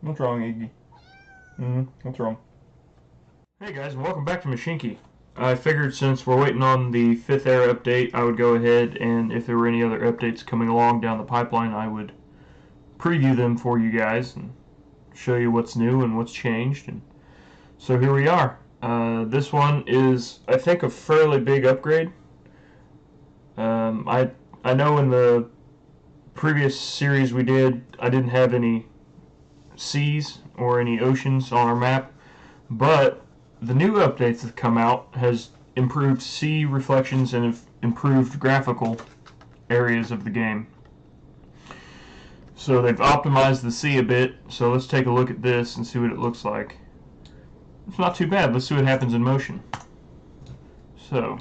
What's wrong, Iggy? What's wrong? Hey guys, and welcome back to Mashinky. I figured since we're waiting on the 5th era update, I would go ahead and if there were any other updates coming along down the pipeline, I would preview them for you guys and show you what's new and what's changed. And so here we are. This one is, I think, a fairly big upgrade. I know in the previous series we did, I didn't have any seas or any oceans on our map, but the new updates that come out has improved sea reflections and have improved graphical areas of the game. So they've optimized the sea a bit, so let's take a look at this and see what it looks like. It's not too bad. Let's see what happens in motion. So,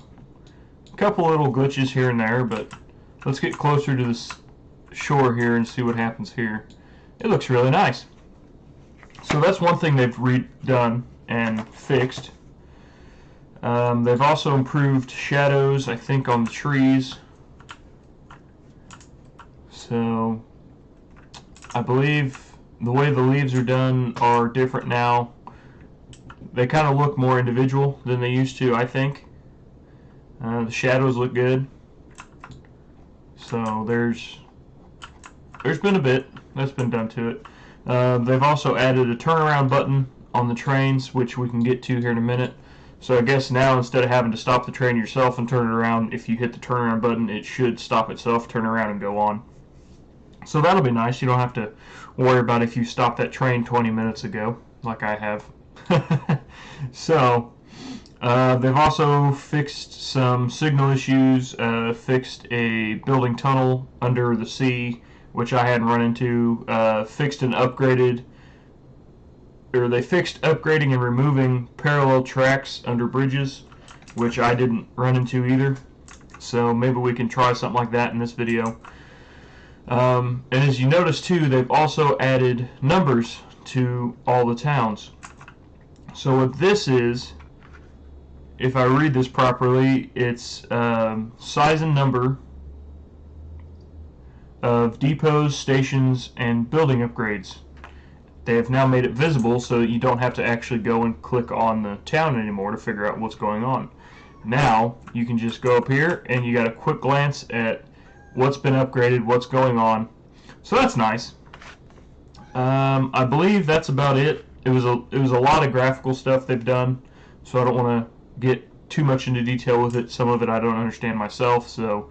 a couple little glitches here and there, but let's get closer to the shore here and see what happens here. It looks really nice. So that's one thing they've redone and fixed. They've also improved shadows, I think, on the trees. So I believe the way the leaves are done are different now. They kind of look more individual than they used to, I think. The shadows look good. So there's been a bit that's been done to it. They've also added a turnaround button on the trains, which we can get to here in a minute. So I guess now instead of having to stop the train yourself and turn it around, if you hit the turnaround button, it should stop itself, turn around, and go on. So that'll be nice. You don't have to worry about if you stopped that train 20 minutes ago, like I have. So they've also fixed some signal issues, fixed a building tunnel under the sea, which I hadn't run into, fixed and upgraded, or they fixed upgrading and removing parallel tracks under bridges, which I didn't run into either. So maybe we can try something like that in this video. And as you notice too, they've also added numbers to all the towns. So what this is, if I read this properly, it's size and number of depots, stations, and building upgrades. They have now made it visible so that you don't have to actually go and click on the town anymore to figure out what's going on. Now you can just go up here and you got a quick glance at what's been upgraded, what's going on. So that's nice. I believe that's about it. It was a lot of graphical stuff they've done, so I don't want to get too much into detail with it. Some of it I don't understand myself, so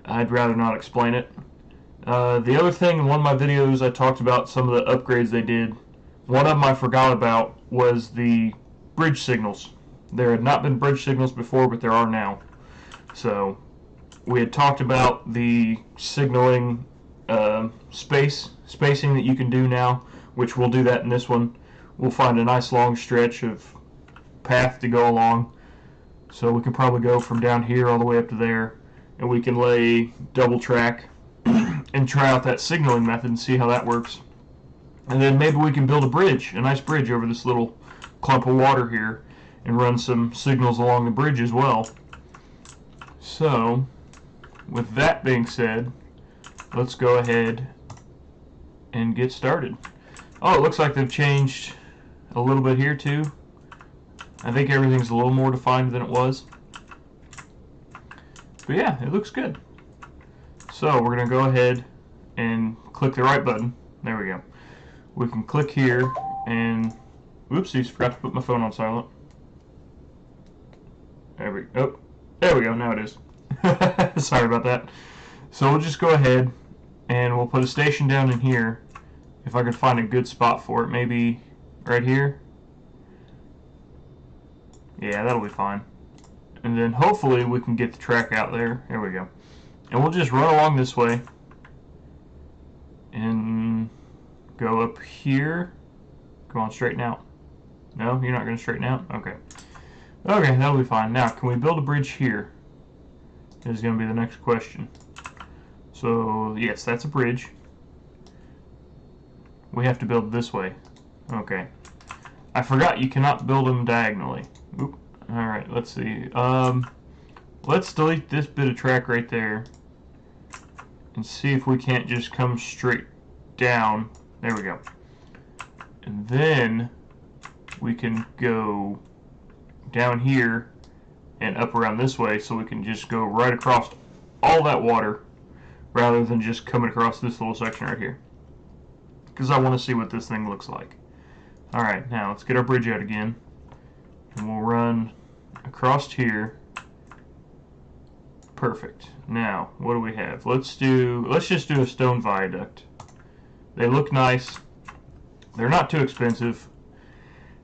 I'd rather not explain it. The other thing, in one of my videos I talked about some of the upgrades they did. One of them I forgot about was the bridge signals. There had not been bridge signals before, but there are now. So we had talked about the signaling spacing that you can do now, which we'll do that in this one. We'll find a nice long stretch of path to go along. So we can probably go from down here all the way up to there, and we can lay double track and try out that signaling method and see how that works. And then maybe we can build a bridge, a nice bridge over this little clump of water here, and run some signals along the bridge as well. So, with that being said, let's go ahead and get started. Oh, it looks like they've changed a little bit here too. I think everything's a little more defined than it was. But yeah, it looks good. So we're going to go ahead and click the right button. There we go. We can click here and... Whoopsies, forgot to put my phone on silent. There we go. Oh, there we go. Now it is. Sorry about that. So we'll just go ahead and we'll put a station down in here. If I could find a good spot for it. Maybe right here. Yeah, that'll be fine. And then hopefully we can get the track out there. There we go. And we'll just run along this way and go up here. Come on, straighten out. No, you're not going to straighten out? Okay. Okay, that'll be fine. Now, can we build a bridge here? Is going to be the next question. So, yes, that's a bridge. We have to build this way. Okay. I forgot you cannot build them diagonally. Oop. Alright, let's see. Let's delete this bit of track right there and see if we can't just come straight down. There we go. And then we can go down here and up around this way, so we can just go right across all that water rather than just coming across this little section right here, because I want to see what this thing looks like. Alright, now let's get our bridge out again, and we'll run across here. Perfect. Now, what do we have? Let's just do a stone viaduct. They look nice. They're not too expensive.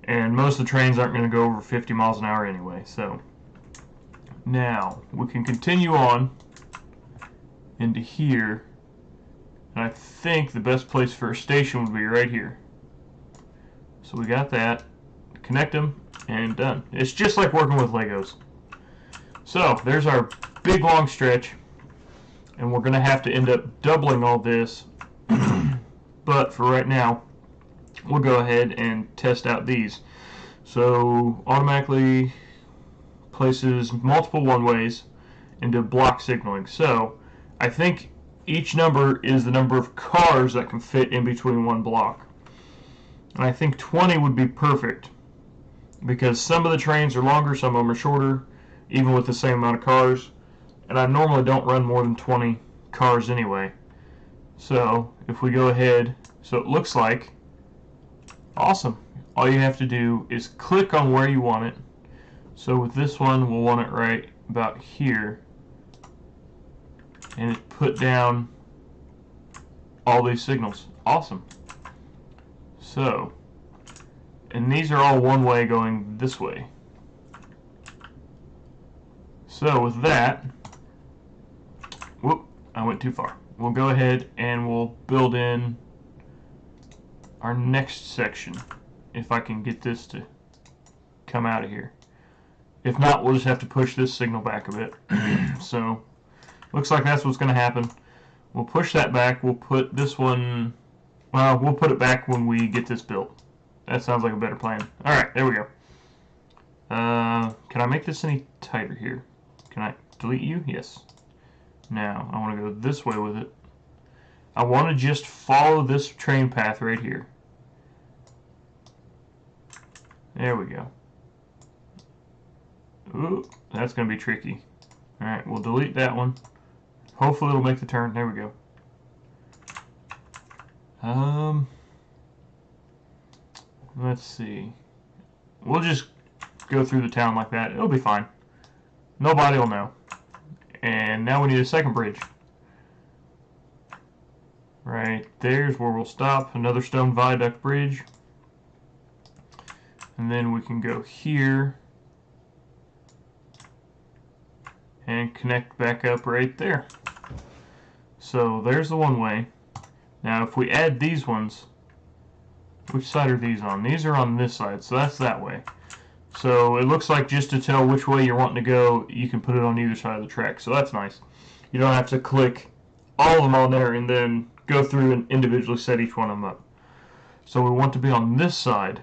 And most of the trains aren't going to go over 50 miles an hour anyway. So, now, we can continue on into here. And I think the best place for a station would be right here. So we got that. Connect them, and done. It's just like working with Legos. So, there's our big long stretch. And we're going to have to end up doubling all this. But for right now, we'll go ahead and test out these. So automatically places multiple one-ways into block signaling. So I think each number is the number of cars that can fit in between one block. And I think 20 would be perfect, because some of the trains are longer, some of them are shorter, even with the same amount of cars. And I normally don't run more than 20 cars anyway. So if we go ahead, so it looks like awesome. All you have to do is click on where you want it. So with this one, we'll want it right about here, and it put down all these signals. Awesome. So, and these are all one way going this way. So with that, whoop, I went too far. We'll go ahead and we'll build in our next section, if I can get this to come out of here. If not, we'll just have to push this signal back a bit. So, looks like that's what's going to happen. We'll push that back. We'll put this one, well, we'll put it back when we get this built. That sounds like a better plan. Alright, there we go. Can I make this any tighter here? Can I delete you? Yes. Now, I want to go this way with it. I want to just follow this train path right here. There we go. Ooh, that's going to be tricky. Alright, we'll delete that one. Hopefully it'll make the turn. There we go. Let's see. We'll just go through the town like that. It'll be fine. Nobody will know. And now we need a second bridge. Right there's where we'll stop. Another stone viaduct bridge. And then we can go here and connect back up right there. So there's the one way. Now if we add these ones, which side are these on? These are on this side, so that's that way. So it looks like, just to tell which way you're wanting to go, you can put it on either side of the track. So that's nice. You don't have to click all of them on there and then go through and individually set each one of them up. So we want to be on this side.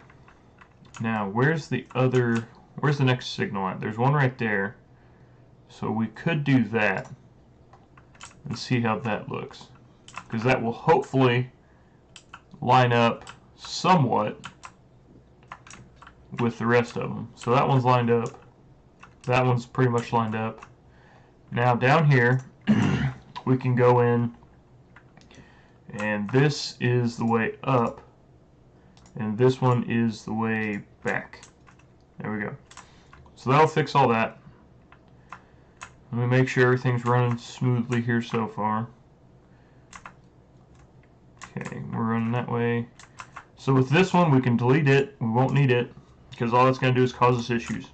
Now where's the next signal at? There's one right there. So we could do that and see how that looks, because that will hopefully line up somewhat with the rest of them. So that one's lined up. That one's pretty much lined up. Now down here we can go in, and this is the way up, and this one is the way back. There we go. So that'll fix all that. Let me make sure everything's running smoothly here so far. Okay, we're running that way. So with this one, we can delete it. We won't need it, because all it's going to do is cause us issues.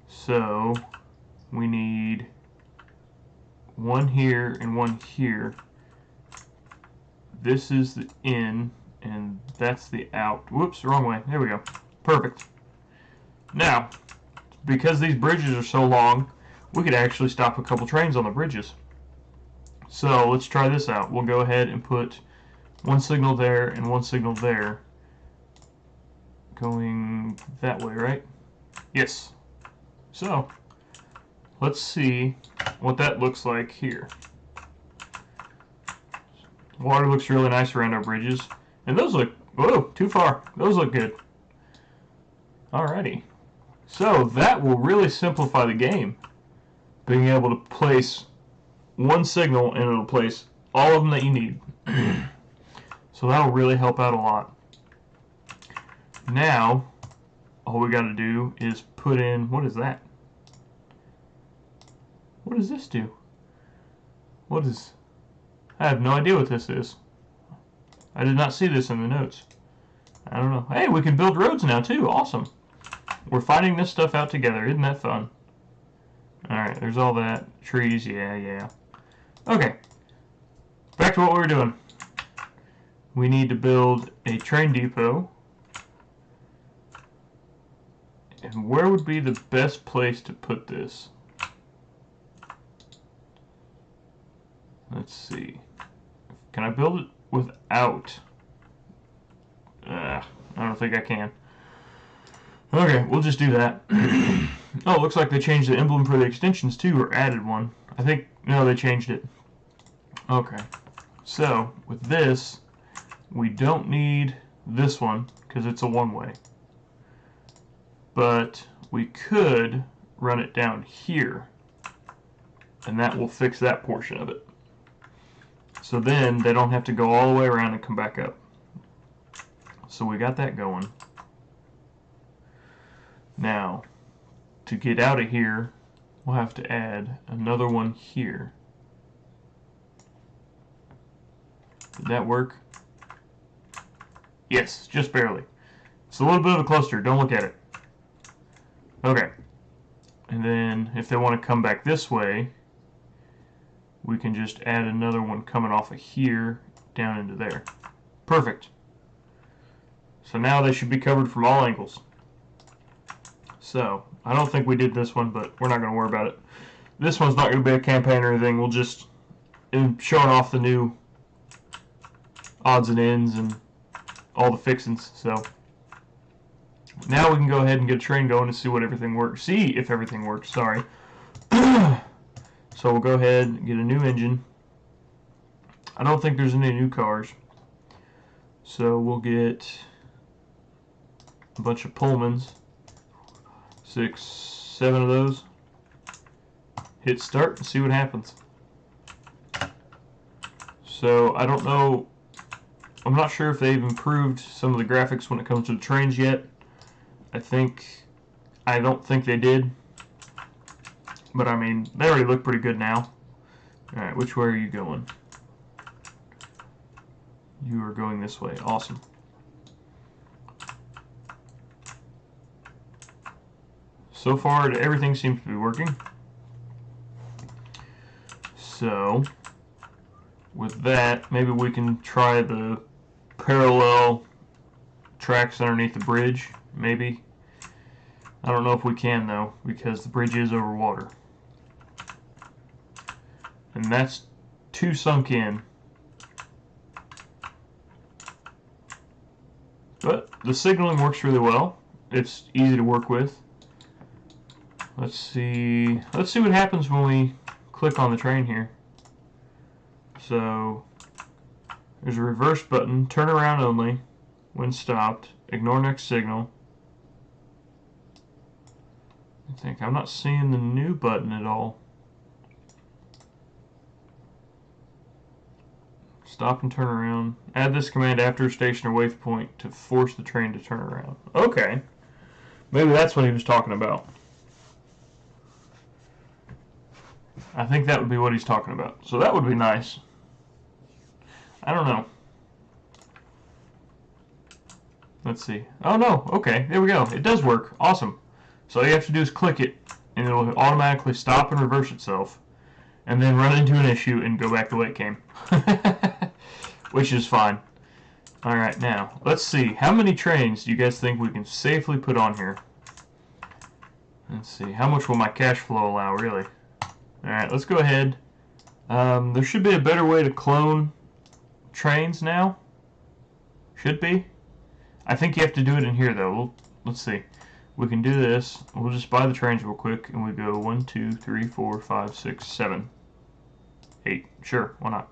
So we need one here and one here. This is the in, and that's the out. Whoops, wrong way. There we go. Perfect. Now, because these bridges are so long, we could actually stop a couple trains on the bridges. So let's try this out. We'll go ahead and put one signal there and one signal there, going that way, right? Yes. So let's see what that looks like here. Water looks really nice around our bridges, and those look Whoa, too far. Those look good. Alrighty. So that will really simplify the game. Being able to place one signal and it'll place all of them that you need. So that'll really help out a lot. Now, all we got to do is put in, what is that? What does this do? I have no idea what this is. I did not see this in the notes. I don't know. Hey, we can build roads now too. Awesome. We're finding this stuff out together. Isn't that fun? Alright, there's all that. Trees, yeah. Okay. Back to what we were doing. We need to build a train depot. And where would be the best place to put this? Let's see. Can I build it without? I don't think I can. Okay, we'll just do that. Oh, it looks like they changed the emblem for the extensions too, or added one. I think, no, they changed it. Okay, so with this, we don't need this one because it's a one-way. But we could run it down here, and that will fix that portion of it. So then they don't have to go all the way around and come back up. So we got that going. Now, to get out of here, we'll have to add another one here. Did that work? Yes, just barely. It's a little bit of a cluster. Don't look at it. Okay. And then if they want to come back this way, we can just add another one coming off of here down into there. Perfect. So now they should be covered from all angles. So, I don't think we did this one, but we're not going to worry about it. This one's not going to be a campaign or anything. We'll just showing off the new odds and ends and all the fixings. So now we can go ahead and get a train going and see what everything works. See if everything works. Sorry. So we'll go ahead and get a new engine. I don't think there's any new cars. So we'll get a bunch of Pullmans. 6, 7 of those. Hit start and see what happens. So I don't know. I'm not sure if they've improved some of the graphics when it comes to the trains yet. I don't think they did. But I mean, they already look pretty good now. Alright, which way are you going? You are going this way. Awesome. So far, everything seems to be working. So, with that, maybe we can try the parallel tracks underneath the bridge, maybe. I don't know if we can, though, because the bridge is over water. And that's too sunk in. But the signaling works really well. It's easy to work with. Let's see what happens when we click on the train here. So there's a reverse button, turn around only when stopped, ignore next signal. I'm not seeing the new button at all. Stop and turn around. Add this command after a station or waypoint to force the train to turn around. Okay. Maybe that's what he was talking about. I think that would be what he's talking about. So that would be nice. I don't know. Let's see. Oh no, okay, there we go. It does work. Awesome. So all you have to do is click it, and it will automatically stop and reverse itself, and then run into an issue and go back the way it came. Which is fine. Alright, now, let's see. How many trains do you guys think we can safely put on here? Let's see. How much will my cash flow allow, really? Alright, let's go ahead. There should be a better way to clone trains now. Should be. I think you have to do it in here, though. Let's see. We can do this. We'll just buy the trains real quick, and we go 1, 2, 3, 4, 5, 6, 7, 8. Sure, why not?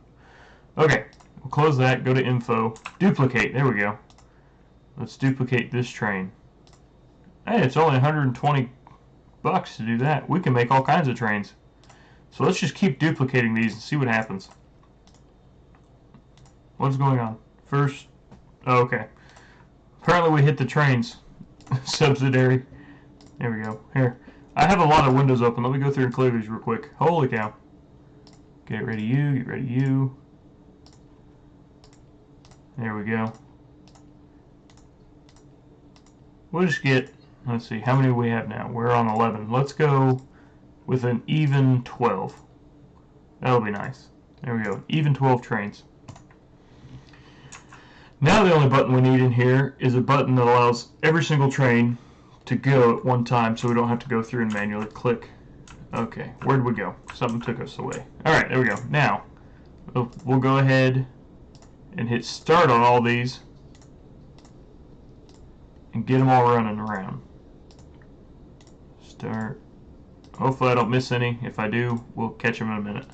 Okay, we'll close that, go to info, duplicate, there we go. Let's duplicate this train. Hey, it's only 120 bucks to do that. We can make all kinds of trains. So let's just keep duplicating these and see what happens. What's going on? First, oh, okay. Apparently we hit the trains. Subsidiary. There we go. Here. I have a lot of windows open. Let me go through and clear these real quick. Holy cow. Get ready you, get ready you. There we go. We'll just get, let's see, how many do we have now? We're on 11. Let's go with an even 12. That'll be nice. There we go. Even 12 trains. Now the only button we need in here is a button that allows every single train to go at one time so we don't have to go through and manually click. Okay, where'd we go? Something took us away. Alright, there we go. Now, we'll go ahead and hit start on all these and get them all running around. Start. Hopefully I don't miss any. If I do, we'll catch them in a minute.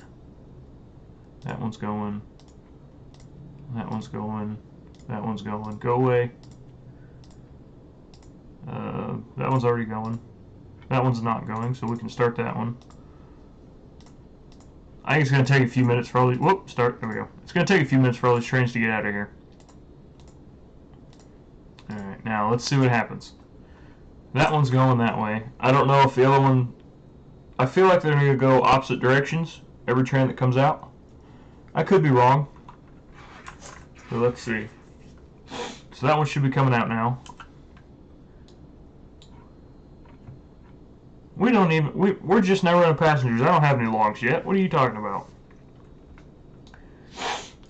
That one's going. That one's going. That one's going. Go away. That one's already going. That one's not going, so we can start that one. I think it's going to take a few minutes for all these... Whoop, start. There we go. It's going to take a few minutes for all these trains to get out of here. Alright, now let's see what happens. That one's going that way. I don't know if the other one... I feel like they're going to go opposite directions, every train that comes out. I could be wrong. So let's see. So that one should be coming out now. We don't even... We're just now running passengers. I don't have any logs yet. What are you talking about?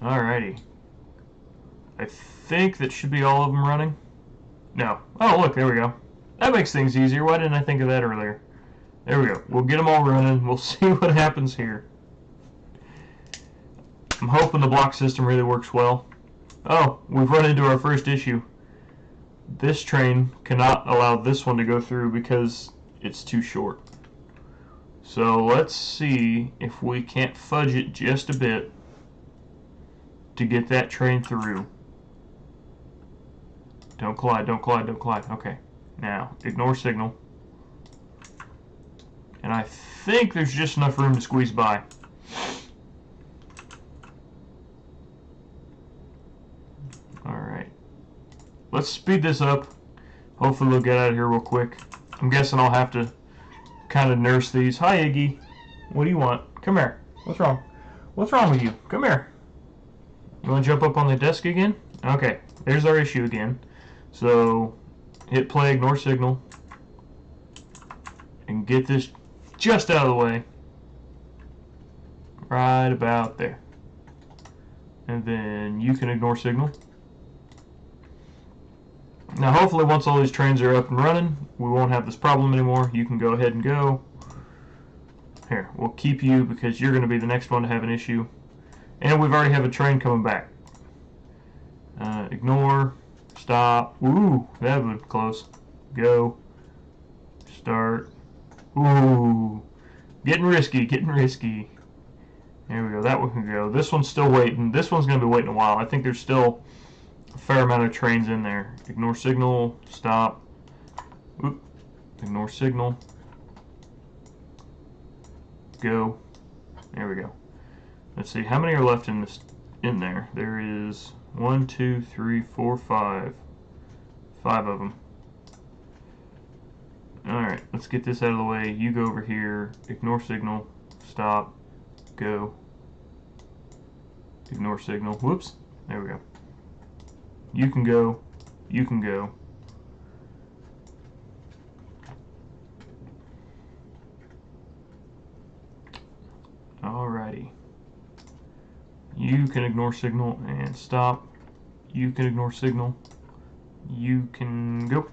Alrighty. I think that should be all of them running. No. Oh, look, there we go. That makes things easier. Why didn't I think of that earlier? There we go. We'll get them all running. We'll see what happens here. I'm hoping the block system really works well. Oh, we've run into our first issue. This train cannot allow this one to go through because it's too short. So let's see if we can't fudge it just a bit to get that train through. Don't collide, don't collide, don't collide. Okay. Now, ignore signal. And I think there's just enough room to squeeze by. Alright. Let's speed this up. Hopefully we'll get out of here real quick. I'm guessing I'll have to kind of nurse these. Hi, Iggy. What do you want? Come here. What's wrong? What's wrong with you? Come here. You want to jump up on the desk again? Okay. There's our issue again. So, hit play, ignore signal. And get this just out of the way. Right about there. And then you can ignore signal. Now hopefully once all these trains are up and running, we won't have this problem anymore. You can go ahead and go. Here, we'll keep you because you're going to be the next one to have an issue. And we've already have a train coming back. Ignore. Stop. Ooh, that was close. Go. Start. Ooh. Getting risky, getting risky. There we go, that one can go. This one's still waiting. This one's going to be waiting a while. I think there's still a fair amount of trains in there. Ignore signal. Stop. Oop. Ignore signal. Go. There we go. Let's see, how many are left in this? In there. There is 1, 2, 3, 4, 5. 5 of them. Alright, let's get this out of the way. You go over here. Ignore signal. Stop. Go. Ignore signal. Whoops. There we go. You can go. You can go. Alrighty. You can ignore signal and stop. You can ignore signal. You can go.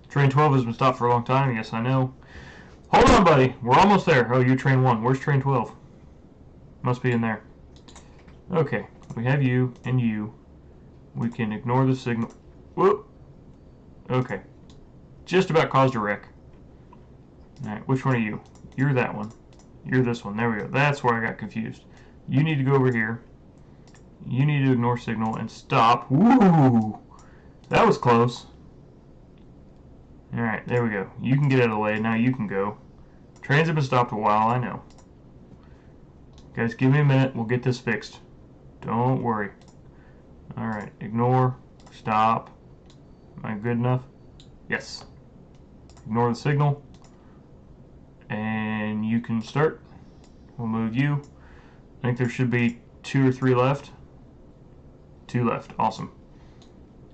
Train 12 has been stopped for a long time. Yes, I know. Hold on, buddy. We're almost there. Oh, you're train 1. Where's train 12? Must be in there. Okay. We have you and you. We can ignore the signal. Whoop. Okay. Just about caused a wreck. Alright, which one are you? You're that one. You're this one. There we go. That's where I got confused. You need to go over here. You need to ignore signal and stop. Woo! That was close. Alright, there we go. You can get out of the way. Now you can go. Trains have been stopped a while, I know. Guys, give me a minute. We'll get this fixed. Don't worry. Alright, ignore. Stop. Am I good enough? Yes. Ignore the signal. And you can start. We'll move you. I think there should be 2 or 3 left. 2 left. Awesome.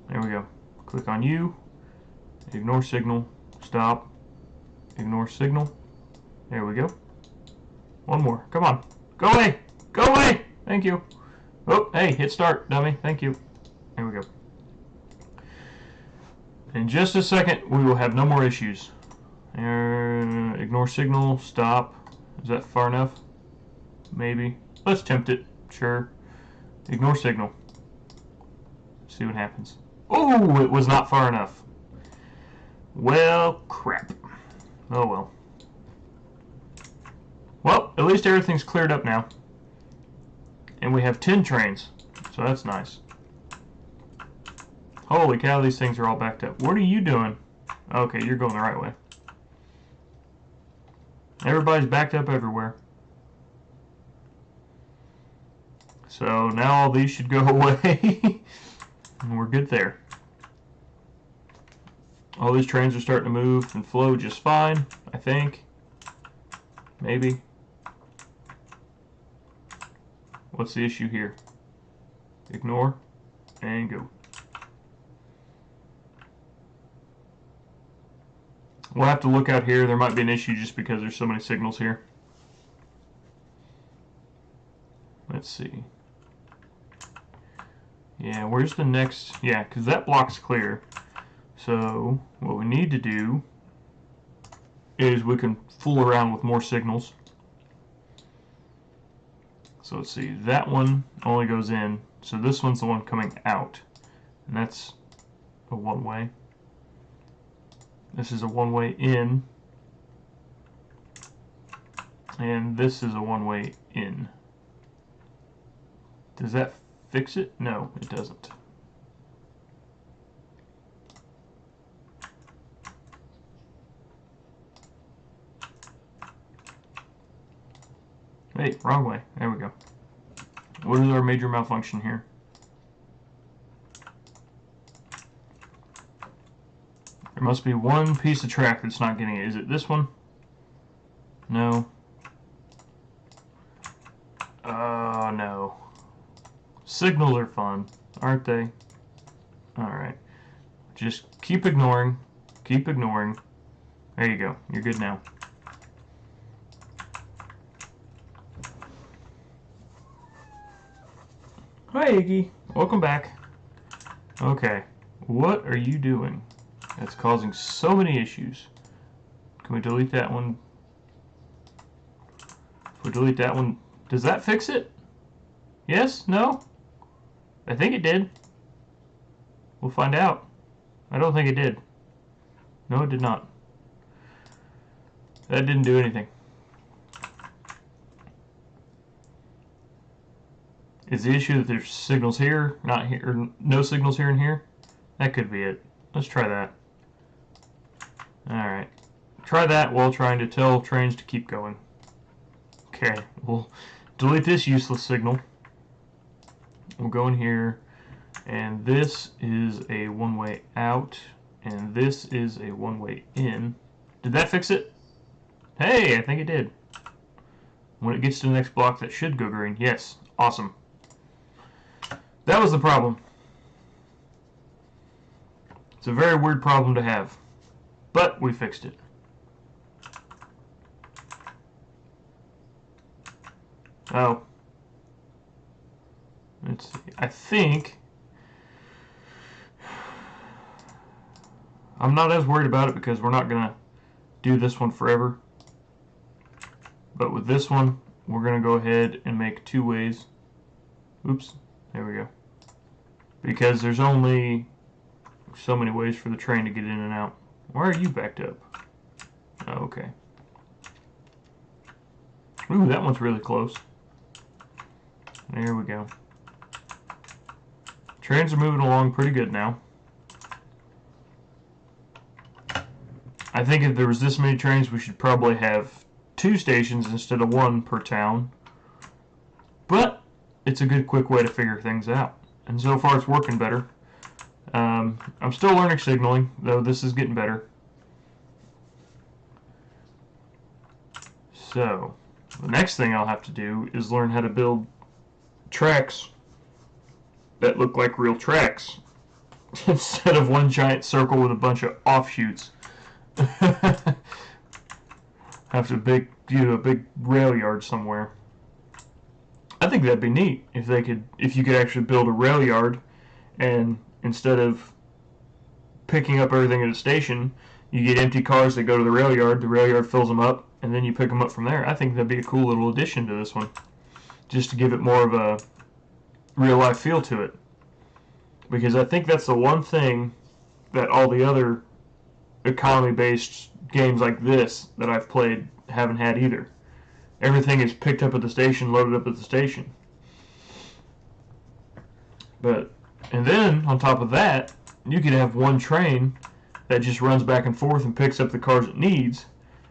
There we go. Click on you. Ignore signal. Stop. Ignore signal. There we go. One more. Come on. Go away! Go away! Thank you. Oh, hey, hit start, dummy. Thank you. There we go. In just a second, we will have no more issues. Ignore signal. Stop. Is that far enough? Maybe. Let's tempt it. Sure. Ignore signal. See what happens. Oh, it was not far enough. Well, crap. Oh well. Well, at least everything's cleared up now. And we have 10 trains, so that's nice. Holy cow, these things are all backed up. What are you doing? Okay, you're going the right way. Everybody's backed up everywhere. So now all these should go away. And we're good there. All these trains are starting to move and flow just fine, I think. Maybe. What's the issue here? Ignore and go. We'll have to look out here. There might be an issue just because there's so many signals here. Let's see. Yeah, where's the next? Yeah, because that block's clear. So what we need to do is we can fool around with more signals. So let's see, that one only goes in, so this one's the one coming out, and that's a one-way. This is a one-way in, and this is a one-way in. Does that fix it? No, it doesn't. Hey, wrong way. There we go. What is our major malfunction here? There must be one piece of track that's not getting it. Is it this one? No. Oh, no. Signals are fun, aren't they? Alright. Just keep ignoring. Keep ignoring. There you go. You're good now. Hi, Iggy. Welcome back. Okay. What are you doing? That's causing so many issues. Can we delete that one? If we delete that one, does that fix it? Yes? No? I think it did. We'll find out. I don't think it did. No, it did not. That didn't do anything. Is the issue that there's signals here, not here, or no signals here and here? That could be it. Let's try that. Alright. Try that while trying to tell trains to keep going. Okay, we'll delete this useless signal. We'll go in here, and this is a one-way out, and this is a one-way in. Did that fix it? Hey, I think it did. When it gets to the next block, that should go green. Yes, awesome. That was the problem. It's a very weird problem to have, but we fixed it. Oh. Let's see. I think I'm not as worried about it because we're not going to do this one forever. But with this one, we're going to go ahead and make 2 ways. Oops. There we go. Because there's only so many ways for the train to get in and out. Why are you backed up? Oh, okay. Ooh, that one's really close. There we go. Trains are moving along pretty good now. I think if there was this many trains, we should probably have 2 stations instead of 1 per town. But it's a good, quick way to figure things out. And so far, it's working better. I'm still learning signaling, though this is getting better. So, the next thing I'll have to do is learn how to build tracks that look like real tracks instead of one giant circle with a bunch of offshoots. Have to do a big rail yard somewhere. I think that'd be neat if you could actually build a rail yard, and instead of picking up everything at a station, you get empty cars that go to the rail yard fills them up, and then you pick them up from there. I think that'd be a cool little addition to this one, just to give it more of a real life feel to it. Because I think that's the one thing that all the other economy-based games like this that I've played haven't had either. Everything is picked up at the station, loaded up at the station. And then, on top of that, you could have one train that just runs back and forth and picks up the cars it needs,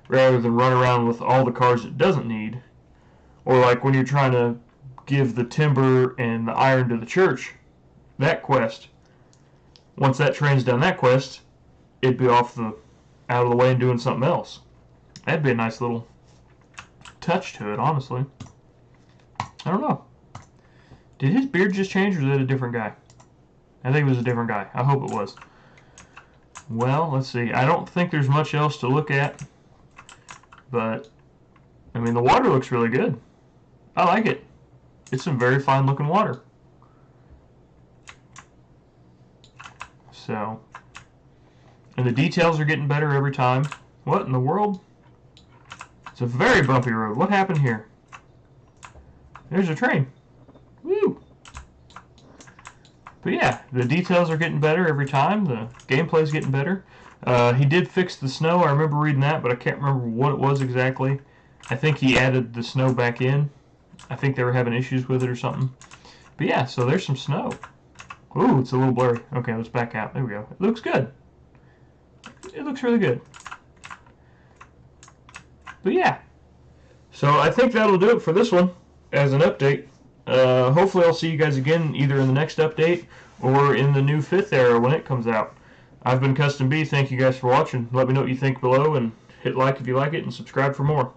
rather than run around with all the cars it doesn't need. Or like when you're trying to give the timber and the iron to the church, that quest, once that train's done that quest, it'd be out of the way and doing something else. That'd be a nice little touch to it, honestly. I don't know. Did his beard just change, or is it a different guy? I think it was a different guy. I hope it was. Well, let's see. I don't think there's much else to look at. But, I mean, the water looks really good. I like it. It's some very fine looking water. So, and the details are getting better every time. What in the world? It's a very bumpy road. What happened here? There's a train. Woo! But yeah, the details are getting better every time. The gameplay's getting better. He did fix the snow. I remember reading that, but I can't remember what it was exactly. I think he added the snow back in. I think they were having issues with it or something. But yeah, so there's some snow. Ooh, it's a little blurry. Okay, let's back out. There we go. It looks good. It looks really good. But yeah. So I think that'll do it for this one as an update. Hopefully I'll see you guys again either in the next update or in the new 5th era when it comes out. I've been Custom B. Thank you guys for watching. Let me know what you think below, and hit like if you like it, and subscribe for more.